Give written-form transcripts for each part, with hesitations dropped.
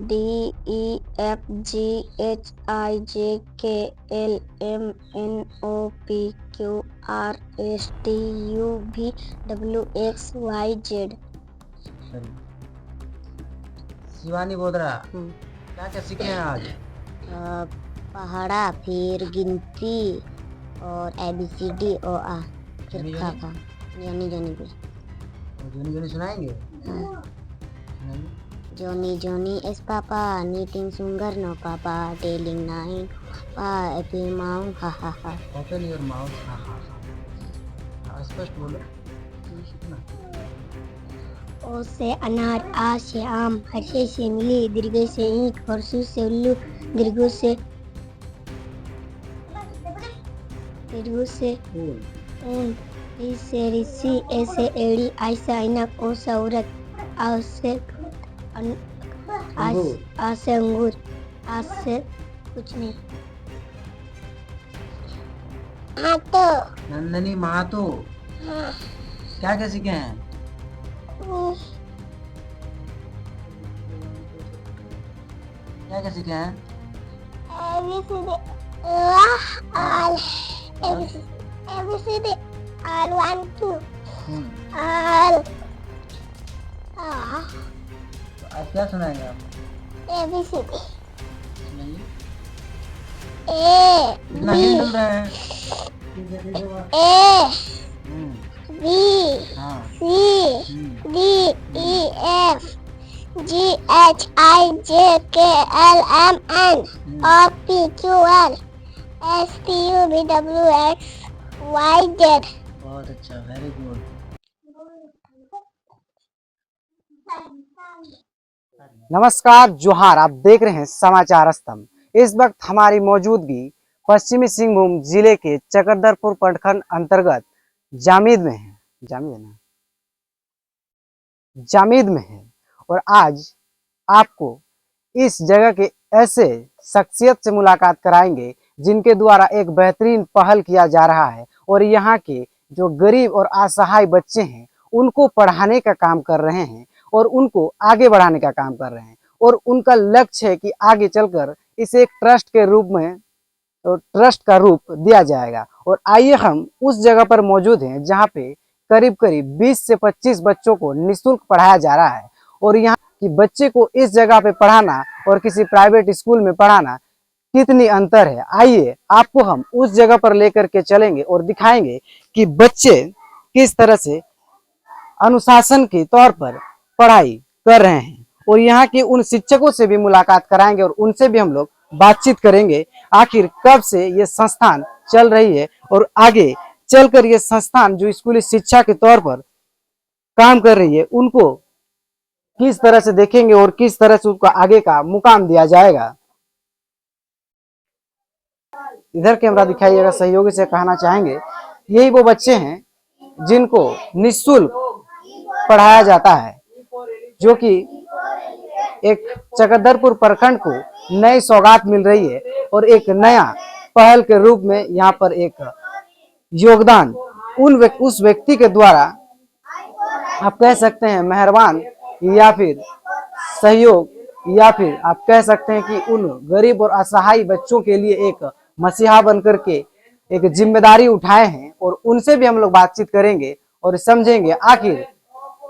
D E F G H I J K L M N O P Q R S T U V W X Y Z। Shivani Bodra, क्या क्या सीखे हैं आज? पहाड़ा, फिर गिनती और ABCD और आ, फिर जोनी खा जोनी खा जोनी जोनी भी। जोनी जोनी सुनाएंगे? हाँ। सुनाइए। Johnny Johnny is Papa, knitting sugar no Papa, telling nine Papa, happy mom, ha ha ha। Open your mouth, हाँ हाँ हाँ, स्पष्ट बोलो ना। ओ से अनार, आ से आम, हर्षे से मिली, दीर्घ से ईंट, हर्षु से उल्लू, दीर्घ से ऊन, री से ऋषि, ए से एड़ी, आई से ऐनक, ओ से औरत, आ से अंगूर, आ से कुछ नहीं। हाँ तो नंदनी महातो, क्या क्या सीखे हैं? क्या क्या सीखे हैं? ABCD all 1 2 all तो आज क्या सुनाएंगे आप? ABCD सुनाइए। A इतना हिल डुल रहे हैं। A हम्म, B हाँ, C D E F G H I J K L M N O P Q R S T U V W X Y Z। बहुत अच्छा, वेरी गुड। नमस्कार, जोहार। आप देख रहे हैं समाचार स्तंभ। इस वक्त हमारी मौजूदगी पश्चिमी सिंहभूम जिले के चकरदरपुर प्रखंड अंतर्गत जामीद में है। जामीद में है और आज आपको इस जगह के ऐसे शख्सियत से मुलाकात कराएंगे जिनके द्वारा एक बेहतरीन पहल किया जा रहा है और यहाँ के जो गरीब और असहाय बच्चे हैं उनको पढ़ाने का काम कर रहे हैं और उनको आगे बढ़ाने का काम कर रहे हैं और उनका लक्ष्य है कि आगे चलकर इसे एक ट्रस्ट के रूप में तो ट्रस्ट का रूप दिया जाएगा। और आइए हम उस जगह पर मौजूद हैं जहाँ पे करीब करीब 20 से 25 बच्चों को निःशुल्क पढ़ाया जा रहा है और यहाँ कि बच्चे को इस जगह पे पढ़ाना और किसी प्राइवेट स्कूल में पढ़ाना कितनी अंतर है। आइए आपको हम उस जगह पर लेकर के चलेंगे और दिखाएंगे कि बच्चे किस तरह से अनुशासन के तौर पर पढ़ाई कर रहे हैं और यहाँ के उन शिक्षकों से भी मुलाकात कराएंगे और उनसे भी हम लोग बातचीत करेंगे आखिर कब से ये संस्थान चल रही है और आगे चलकर ये संस्थान जो स्कूली शिक्षा के तौर पर काम कर रही है उनको किस तरह से देखेंगे और किस तरह से उसको आगे का मुकाम दिया जाएगा। इधर कैमरा दिखाइएगा, सहयोगी से कहना चाहेंगे यही वो बच्चे हैं जिनको निःशुल्क पढ़ाया जाता है जो कि एक चकरदरपुर प्रखंड को नई सौगात मिल रही है और एक नया पहल के रूप में यहाँ पर एक योगदान उस व्यक्ति के द्वारा आप कह सकते हैं मेहरबान या फिर सहयोग या फिर आप कह सकते हैं कि उन गरीब और असहाय बच्चों के लिए एक मसीहा बनकर के एक जिम्मेदारी उठाए हैं और उनसे भी हम लोग बातचीत करेंगे और समझेंगे आखिर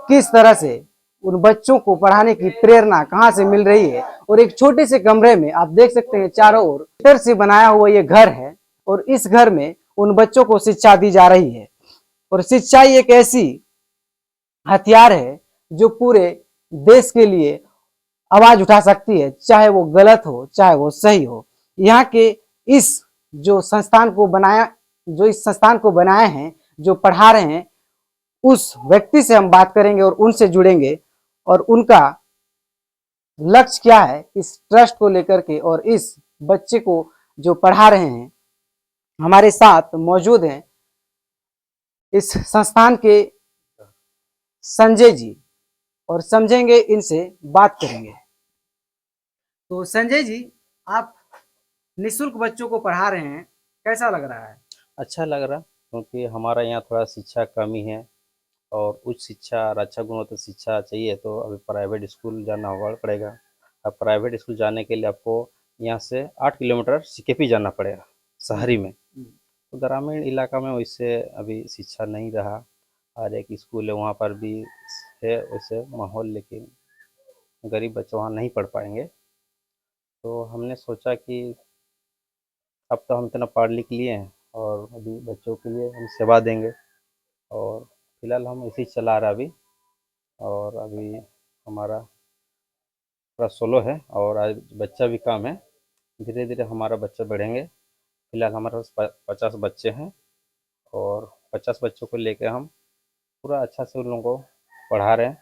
किस तरह से उन बच्चों को पढ़ाने की प्रेरणा कहाँ से मिल रही है। और एक छोटे से कमरे में आप देख सकते हैं चारों ओर इधर से बनाया हुआ ये घर है और इस घर में उन बच्चों को शिक्षा दी जा रही है और शिक्षा एक ऐसी हथियार है जो पूरे देश के लिए आवाज उठा सकती है, चाहे वो गलत हो चाहे वो सही हो। यहाँ के इस जो संस्थान को बनाए हैं जो पढ़ा रहे हैं उस व्यक्ति से हम बात करेंगे और उनसे जुड़ेंगे और उनका लक्ष्य क्या है इस ट्रस्ट को लेकर के और इस बच्चे को जो पढ़ा रहे हैं। हमारे साथ मौजूद हैं इस संस्थान के संजय जी और समझेंगे इनसे बात करेंगे। तो संजय जी, आप निःशुल्क बच्चों को पढ़ा रहे हैं, कैसा लग रहा है? अच्छा लग रहा क्योंकि हमारा यहाँ थोड़ा शिक्षा कमी है और उच्च शिक्षा और अच्छा गुणवत्ता शिक्षा चाहिए तो अभी प्राइवेट स्कूल जाना होगा पड़ेगा अब प्राइवेट स्कूल जाने के लिए आपको यहाँ से 8 किलोमीटर सीकेपी जाना पड़ेगा शहरी में। तो ग्रामीण इलाका में वैसे अभी शिक्षा नहीं रहा, और एक स्कूल है वहाँ पर भी है वैसे माहौल, लेकिन गरीब बच्चे वहाँ नहीं पढ़ पाएंगे। तो हमने सोचा कि अब तो हम इतना पढ़ लिख लिए हैं और अभी बच्चों के लिए हम सेवा देंगे, और फिलहाल हम इसी चला रहा अभी। और अभी हमारा पूरा सोलो है और आज बच्चा भी कम है, धीरे धीरे हमारा बच्चा बढ़ेंगे। फिलहाल हमारे पास 50 बच्चे हैं और 50 बच्चों को लेकर हम पूरा अच्छा से उन लोगों को पढ़ा रहे हैं।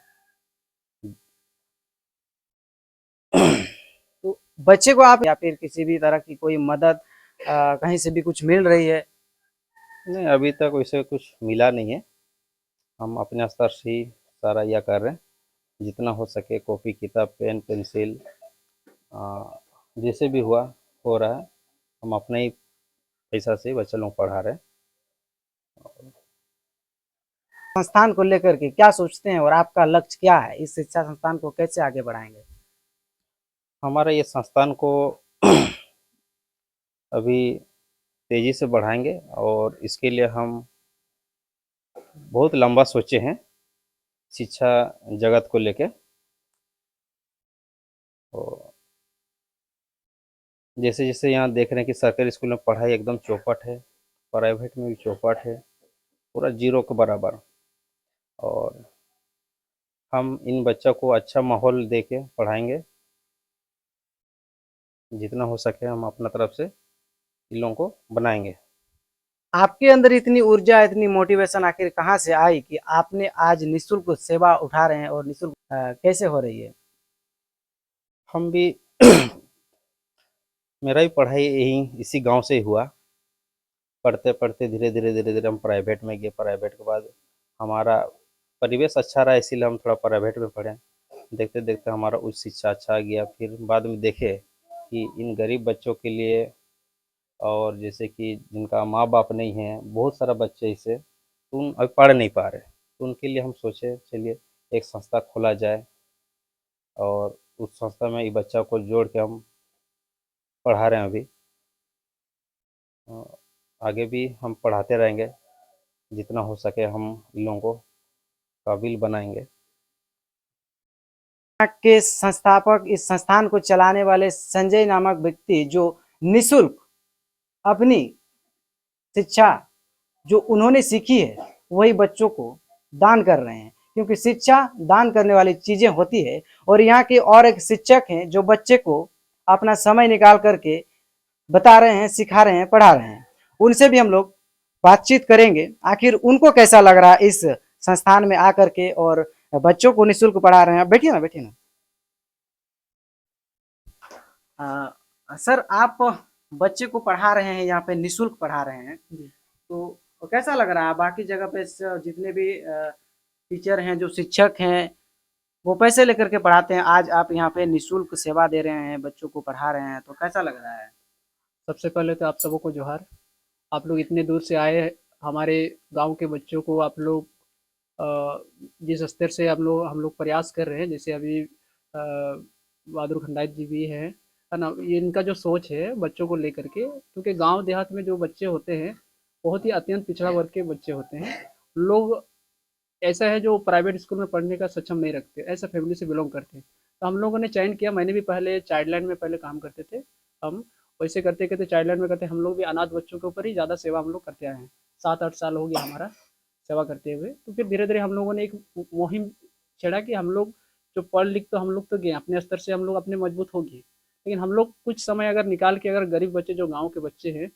तो बच्चे को आप या फिर किसी भी तरह की कोई मदद कहीं से भी कुछ मिल रही है? नहीं, अभी तक वैसे कुछ मिला नहीं है। हम अपने स्तर से ही सारा यह कर रहे हैं, जितना हो सके कॉपी किताब पेन पेंसिल जैसे भी हुआ हो रहा है। हम अपने ही पैसा से बच्चे लोग पढ़ा रहे हैं। संस्थान को लेकर के क्या सोचते हैं और आपका लक्ष्य क्या है? इस शिक्षा संस्थान को कैसे आगे बढ़ाएंगे? हमारा ये संस्थान को अभी तेज़ी से बढ़ाएंगे और इसके लिए हम बहुत लंबा सोचे हैं शिक्षा जगत को लेके। और जैसे जैसे यहाँ देख रहे हैं कि सरकारी स्कूल में पढ़ाई एकदम चौपट है, प्राइवेट में भी चौपट है, पूरा जीरो के बराबर। और हम इन बच्चों को अच्छा माहौल दे के पढ़ाएंगे, जितना हो सके हम अपना तरफ से इन लोगों को बनाएंगे। आपके अंदर इतनी ऊर्जा इतनी मोटिवेशन आखिर कहाँ से आई कि आपने आज निःशुल्क सेवा उठा रहे हैं और निःशुल्क कैसे हो रही है? हम भी मेरा भी पढ़ाई यही इसी गांव से ही हुआ। पढ़ते पढ़ते धीरे धीरे हम प्राइवेट में गए। प्राइवेट के बाद हमारा परिवेश अच्छा रहा, इसीलिए हम थोड़ा प्राइवेट में पढ़े। देखते देखते हमारा उच्च शिक्षा अच्छा आ गया। फिर बाद में देखे कि इन गरीब बच्चों के लिए, और जैसे कि जिनका माँ बाप नहीं है, बहुत सारा बच्चे इसे तो उन अभी पढ़ नहीं पा रहे, तो उनके लिए हम सोचे चलिए एक संस्था खोला जाए और उस संस्था में ये बच्चा को जोड़ के हम पढ़ा रहे हैं अभी। आगे भी हम पढ़ाते रहेंगे, जितना हो सके हम इन लोगों को काबिल बनाएंगे। के संस्थापक इस संस्थान को चलाने वाले संजय नामक व्यक्ति जो निःशुल्क अपनी शिक्षा जो उन्होंने सीखी है वही बच्चों को दान कर रहे हैं, क्योंकि शिक्षा दान करने वाली चीजें होती है। और यहाँ के और एक शिक्षक हैं जो बच्चे को अपना समय निकाल करके बता रहे हैं, सिखा रहे हैं, पढ़ा रहे हैं। उनसे भी हम लोग बातचीत करेंगे, आखिर उनको कैसा लग रहा है इस संस्थान में आकर के और बच्चों को निःशुल्क पढ़ा रहे हैं। बैठिए ना, बैठिए ना। सर, आप बच्चे को पढ़ा रहे हैं, यहाँ पे निःशुल्क पढ़ा रहे हैं, तो कैसा लग रहा है? बाकी जगह पे जितने भी टीचर हैं, जो शिक्षक हैं, वो पैसे लेकर के पढ़ाते हैं, आज आप यहाँ पे निःशुल्क सेवा दे रहे हैं, बच्चों को पढ़ा रहे हैं, तो कैसा लग रहा है? सबसे पहले तो आप सबको जोहार। आप लोग इतने दूर से आए, हमारे गांव के बच्चों को आप लोग जिस स्तर से हम लोग प्रयास कर रहे हैं, जैसे अभी बहादुर खंडाइत जी भी हैं, है ना। ये इनका जो सोच है बच्चों को लेकर के, क्योंकि गांव देहात में जो बच्चे होते हैं बहुत ही अत्यंत पिछड़ा वर्ग के बच्चे होते हैं। लोग ऐसा है जो प्राइवेट स्कूल में पढ़ने का सक्षम नहीं रखते, ऐसा फैमिली से बिलोंग करते हैं। तो हम लोगों ने चयन किया, मैंने भी पहले चाइल्ड लाइन में पहले काम करते थे हम। वैसे करते करते चाइल्ड लाइन में करते हम लोग भी अनाथ बच्चों के ऊपर ही ज़्यादा सेवा हम लोग करते आए हैं। 7-8 साल हो गया हमारा सेवा करते हुए। तो फिर धीरे धीरे हम लोगों ने एक मुहिम छेड़ा कि हम लोग जो पढ़ लिख तो हम लोग तो गए, अपने स्तर से हम लोग अपने मजबूत हो गए, लेकिन हम लोग कुछ समय अगर निकाल के अगर गरीब बच्चे जो गाँव के बच्चे हैं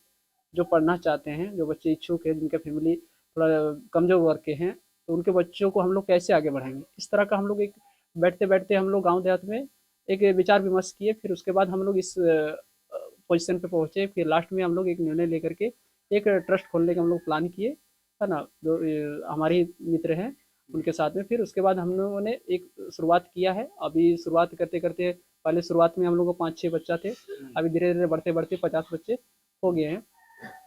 जो पढ़ना चाहते हैं, जो बच्चे इच्छुक हैं, जिनका फैमिली थोड़ा कमजोर वर्ग के हैं, तो उनके बच्चों को हम लोग कैसे आगे बढ़ाएंगे, इस तरह का हम लोग एक बैठते बैठते हम लोग गाँव देहात में एक विचार विमर्श किए। फिर उसके बाद हम लोग इस पोजीशन पे पहुँचे। फिर लास्ट में हम लोग एक निर्णय लेकर के एक ट्रस्ट खोलने का हम लोग प्लान किए, है ना। जो हमारे मित्र हैं उनके साथ में, फिर उसके बाद हम लोगों ने एक शुरुआत किया है। अभी शुरुआत करते करते पहले शुरुआत में हम लोग को 5-6 बच्चा थे, अभी धीरे धीरे बढ़ते बढ़ते 50 बच्चे हो गए हैं।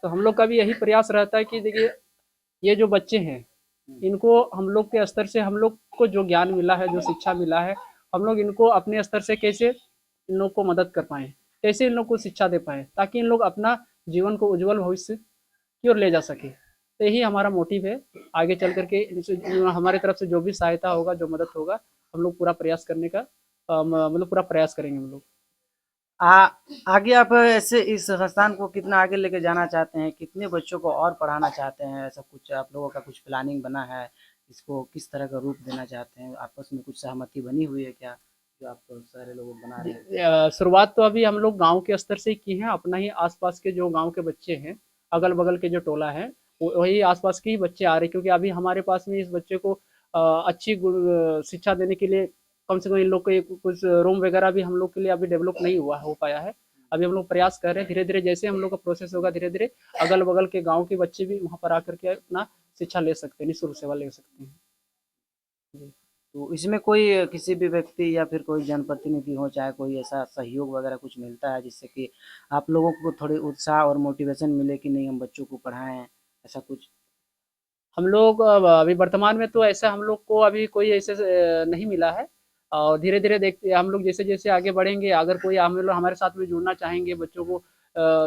तो हम लोग का भी यही प्रयास रहता है कि देखिए ये जो बच्चे हैं इनको हम लोग के स्तर से हम लोग को जो ज्ञान मिला है, जो शिक्षा मिला है, हम लोग इनको अपने स्तर से कैसे इन लोग को मदद कर पाएँ, कैसे इन लोग को शिक्षा दे पाएँ, ताकि इन लोग अपना जीवन को उज्ज्वल भविष्य की ओर ले जा सकें। तो यही हमारा मोटिव है। आगे चल कर के हमारी तरफ से जो भी सहायता होगा, जो मदद होगा, हम लोग पूरा प्रयास करने का मतलब पूरा प्रयास करेंगे हम लोग। आगे आप ऐसे इस संस्थान को कितना आगे लेके जाना चाहते हैं? कितने बच्चों को और पढ़ाना चाहते हैं? ऐसा कुछ आप लोगों का कुछ प्लानिंग बना है? इसको किस तरह का रूप देना चाहते हैं? आपस में कुछ सहमति बनी हुई है क्या, जो आप सारे लोग बना रहे हैं? शुरुआत तो अभी हम लोग गांव के स्तर से ही की है। अपना ही आसपास के जो गांव के बच्चे हैं, अगल बगल के जो टोला है, वही आसपास के ही बच्चे आ रहे हैं, क्योंकि अभी हमारे पास में इस बच्चे को अच्छी शिक्षा देने के लिए कम से कम इन लोग को कुछ रूम वगैरह भी हम लोग के लिए अभी डेवलप नहीं हो पाया है। अभी हम लोग प्रयास कर रहे हैं, धीरे धीरे जैसे हम लोग का प्रोसेस होगा, धीरे धीरे अगल बगल के गाँव के बच्चे भी वहाँ पर आकर के अपना शिक्षा ले सकते हैं, निःशुल्क सेवा ले सकते हैं जी। तो इसमें कोई किसी भी व्यक्ति या फिर कोई जनप्रतिनिधि हो, चाहे कोई ऐसा सहयोग वगैरह कुछ मिलता है जिससे कि आप लोगों को थोड़ी उत्साह और मोटिवेशन मिले कि नहीं हम बच्चों को पढ़ाएं, ऐसा कुछ? हम लोग अभी वर्तमान में तो ऐसा हम लोग को अभी कोई ऐसे नहीं मिला है, और धीरे धीरे देखते हम लोग जैसे जैसे आगे बढ़ेंगे, अगर कोई हम लोग हमारे साथ में जुड़ना चाहेंगे, बच्चों को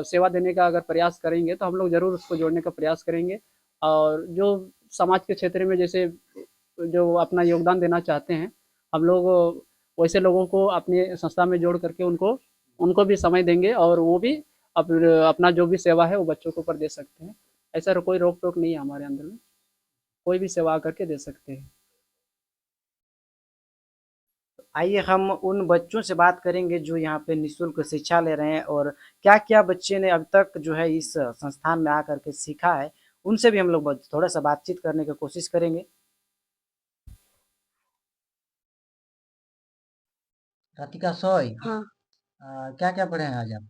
सेवा देने का अगर प्रयास करेंगे, तो हम लोग जरूर उसको जोड़ने का प्रयास करेंगे। और जो समाज के क्षेत्र में जैसे जो अपना योगदान देना चाहते हैं, हम लोग वैसे लोगों को अपने संस्था में जोड़ करके उनको उनको भी समय देंगे, और वो भी अपना जो भी सेवा है वो बच्चों के ऊपर दे सकते हैं। ऐसा कोई रोक टोक नहीं है हमारे अंदर में, कोई भी सेवा करके दे सकते हैं। आइए हम उन बच्चों से बात करेंगे जो यहाँ पे निःशुल्क शिक्षा ले रहे हैं, और क्या-क्या बच्चे ने अब तक जो है इस संस्थान में आकर के सीखा है, उनसे भी हम लोग थोड़ा-सा बातचीत करने की कोशिश करेंगे। राधिका सोय, हाँ। क्या-क्या पढ़े हैं आज आप?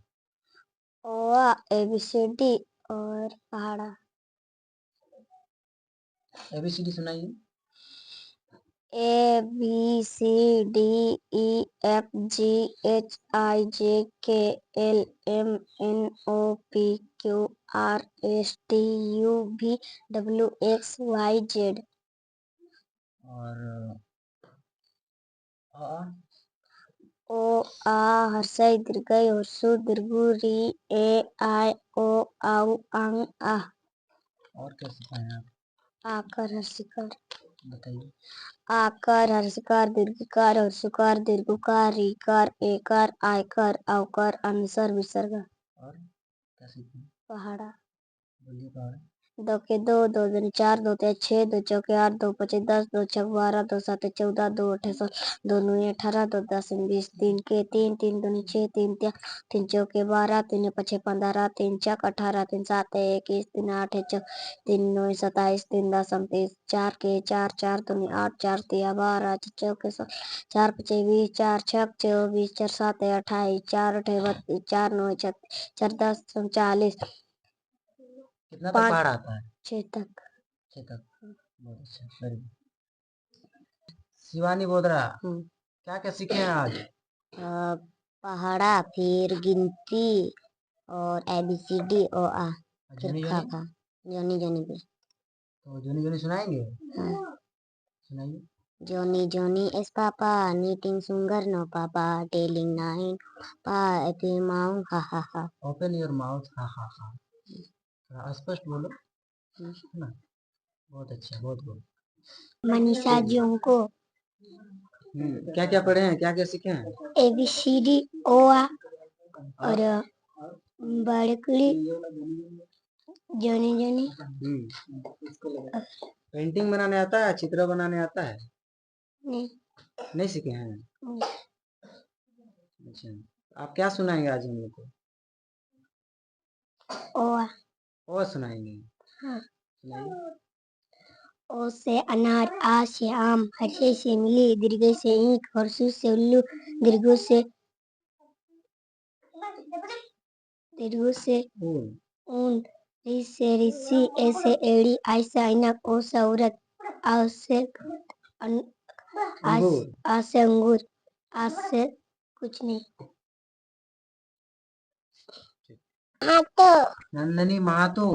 ABCD और पहाड़ा। एबीसीडी सुनाइए। ABCDEFGHIJKLMNOPQRSTUVWXYZ। और अ, ओ आ हर्षई दीर्घई हर्षु दीर्घु री ए आई ओ आउ अंग आ। और क्या सिखाए हैं आप? आकर हर्षिकार। बताइए। आकर हर्षकार दीर्घकार हर्षुकार दीर्घुकार रीकार एकार आयकर अवकर अनुसर विसर्ग। और क्या सीखे? पहाड़ा। बोलिए पहाड़ा। 2 के 2, 2 दूनी 4, 2 तिया 6, 2 चौके 8, 2 पचे 10, 2 छक 12, 2 साते 14, 2 अठे 16, 2 नूए 18, 2 दस 20, 3 के 3, 3 दूनी 6, 3 तिया 3 चौके 12, 3 पचे 15, 3 छक 18, 3 साते 21, 3 आठे 3 नौए 27, 3 दस 29, 4 के 4, 4 दूनी 8, 4 तिया 12, 4 चौके 4 पचे 20, 4 छक 24, 4 साते 28, 4 अठे 32, 4 नौए 36, 4 दस 39। कितना तक 5 पहाड़ा आता है? 6 तक। 6 तक। बहुत अच्छा, वेरी गुड। शिवानी बोदरा, क्या-क्या सीखे हैं आज? पहाड़ा, फिर गिनती और ABCD ओ आ, फिर जोनी खा जोनी? खा जोनी जोनी भी। तो जोनी जोनी सुनाएंगे? हाँ। सुनाइए। जोनी जोनी is papa, knitting sugar no papa, telling nine pa epi maung ha ha ha। Open your mouth, हा हा हा। थोड़ा स्पष्ट बोलो, है ना? बहुत अच्छा, बहुत बहुत। मनीषा जोंको। क्या-क्या पढ़े हैं? क्या-क्या सीखे हैं? ABCD ओ आ और बड़कली जोनी जोनी। पेंटिंग बनाने आता है? चित्र बनाने आता है? नहीं। नहीं सीखे हैं? नहीं। अच्छा, आप क्या सुनाएंगे आज हम लोग को? ओ आ। और सुनाएंगे? हाँ। सुनाइए। ओ से अनार, आ से आम, हर्षे से इमली, दीर्घ से ईंख, हर्षु से उल्लू, दीर्घ से ऊन, री से ऋषि, ए से एड़ी, आई से ऐनक, ओ से औरत, आ से अंगूर। आ से अंगूर, आ से कुछ नहीं। हाँ तो नंदनी महातो,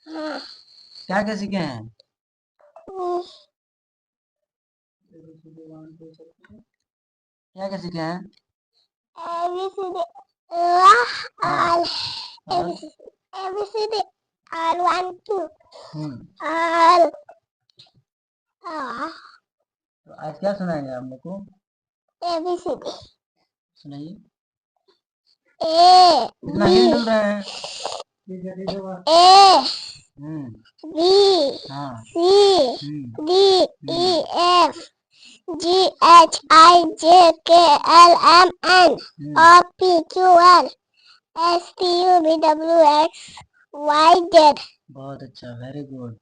क्या-क्या सीखे हैं? क्या-क्या सीखे हैं? ABCD all 1 2 all तो आज क्या सुनाएंगे आप लोग को? ABCD सुनाइए। A इतना हिल डुल रहे हैं। A हम्म, B हाँ, C hmm, D E F G H I J K L M N O P Q R S T U V W X Y Z। बहुत अच्छा, वेरी गुड।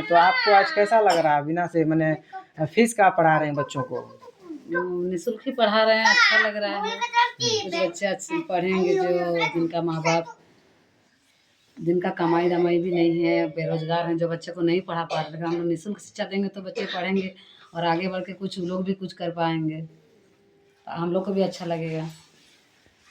तो आपको आज कैसा लग रहा है? बिना से मैंने फीस का पढ़ा रहे हैं बच्चों को? निःशुल्क ही पढ़ा रहे हैं, अच्छा लग रहा है। कुछ बच्चे अच्छे पढ़ेंगे जो जिनका माँ बाप जिनका कमाई दमाई भी नहीं है, बेरोजगार हैं, जो बच्चे को नहीं पढ़ा पा रहे, हम लोग निःशुल्क शिक्षा देंगे तो बच्चे पढ़ेंगे और आगे बढ़ के कुछ लोग भी कुछ कर पाएंगे, तो हम लोग को भी अच्छा लगेगा।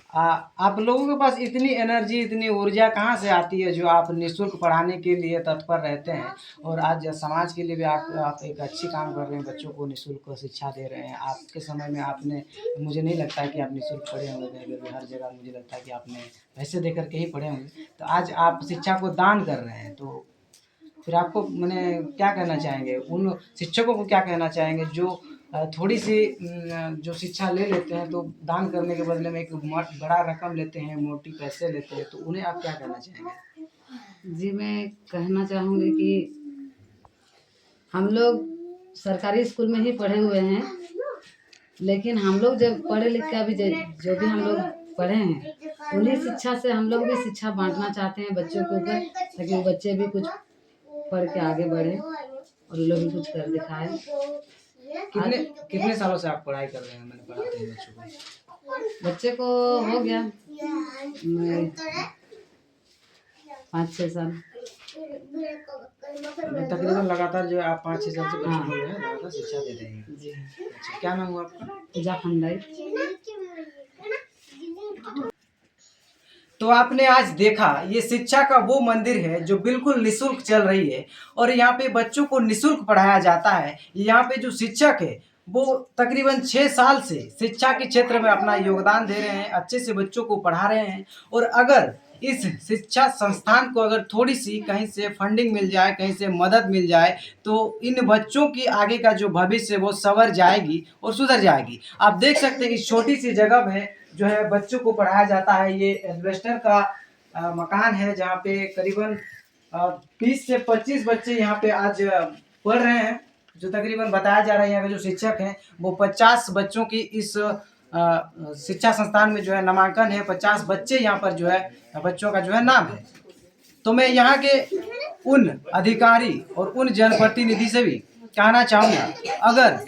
आप लोगों के पास इतनी एनर्जी, इतनी ऊर्जा कहाँ से आती है जो आप निःशुल्क पढ़ाने के लिए तत्पर रहते हैं और आज समाज के लिए भी आप एक अच्छी काम कर रहे हैं, बच्चों को निःशुल्क शिक्षा दे रहे हैं। आपके समय में आपने, मुझे नहीं लगता है कि आप निःशुल्क पढ़े होंगे कहीं भी, हर जगह मुझे लगता है कि आपने पैसे दे करके ही पढ़े होंगे। तो आज आप शिक्षा को दान कर रहे हैं, तो फिर आपको मैंने क्या कहना चाहेंगे? उन शिक्षकों को क्या कहना चाहेंगे जो थोड़ी सी जो शिक्षा ले लेते हैं तो दान करने के बदले में एक बड़ा रकम लेते हैं, मोटी पैसे लेते हैं, तो उन्हें आप क्या कहना चाहेंगे? जी, मैं कहना चाहूँगी कि हम लोग सरकारी स्कूल में ही पढ़े हुए हैं, लेकिन हम लोग जब पढ़े लिख के अभी जो भी हम लोग पढ़े हैं, उन्हीं शिक्षा से हम लोग भी शिक्षा बांटना चाहते हैं बच्चों के ऊपर, ताकि वो बच्चे भी कुछ पढ़ के आगे बढ़े और लोग भी कुछ कर दिखाए। कितने सालों से आप पढ़ाई कर रहे हैं? मैंने पढ़ाते हैं बच्चों को। बच्चे को हो गया 5-6 साल। तकरीबन लगातार जो है आप 5-6 साल से बच्चों को जो है लगातार शिक्षा दे रहे हैं। जी, अच्छा, क्या नाम हुआ आपका? पूजा खंडाई। तो आपने आज देखा, ये शिक्षा का वो मंदिर है जो बिल्कुल निःशुल्क चल रही है और यहाँ पे बच्चों को निःशुल्क पढ़ाया जाता है। यहाँ पे जो शिक्षक है वो तकरीबन 6 साल से शिक्षा के क्षेत्र में अपना योगदान दे रहे हैं, अच्छे से बच्चों को पढ़ा रहे हैं। और अगर इस शिक्षा संस्थान को अगर थोड़ी सी कहीं से फंडिंग मिल जाए, कहीं से मदद मिल जाए, तो इन बच्चों की आगे का जो भविष्य वो संवर जाएगी और सुधर जाएगी। आप देख सकते हैं कि छोटी सी जगह में जो है बच्चों को पढ़ाया जाता है। ये एल्वेस्टर का मकान है जहाँ पे करीबन 20 से 25 बच्चे यहाँ पे आज पढ़ रहे हैं। जो तकरीबन बताया जा रहा है, यहाँ के जो शिक्षक हैं वो 50 बच्चों की इस शिक्षा संस्थान में जो है नामांकन है। 50 बच्चे यहाँ पर जो है बच्चों का जो है नाम है। तो मैं यहाँ के उन अधिकारी और उन जनप्रतिनिधि से भी कहना चाहूँगा, अगर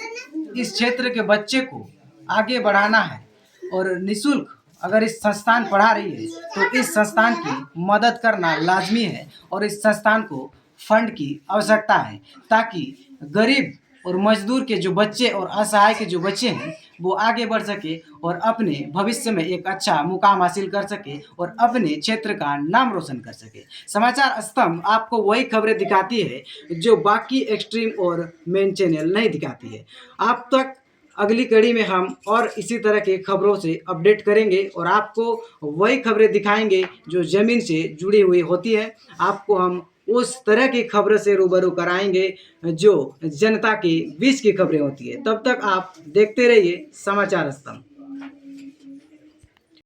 इस क्षेत्र के बच्चे को आगे बढ़ाना है और निःशुल्क अगर इस संस्थान पढ़ा रही है तो इस संस्थान की मदद करना लाजमी है और इस संस्थान को फंड की आवश्यकता है, ताकि गरीब और मजदूर के जो बच्चे और असहाय के जो बच्चे हैं वो आगे बढ़ सके और अपने भविष्य में एक अच्छा मुकाम हासिल कर सके और अपने क्षेत्र का नाम रोशन कर सके। समाचार स्तंभ आपको वही खबरें दिखाती है जो बाकी एक्सट्रीम और मेन चैनल नहीं दिखाती है। आप तक अगली कड़ी में हम और इसी तरह के खबरों से अपडेट करेंगे और आपको वही खबरें दिखाएंगे जो ज़मीन से जुड़ी हुई होती है। आपको हम उस तरह की खबरों से रूबरू कराएंगे जो जनता के बीच की खबरें होती है। तब तक आप देखते रहिए समाचार स्तंभ।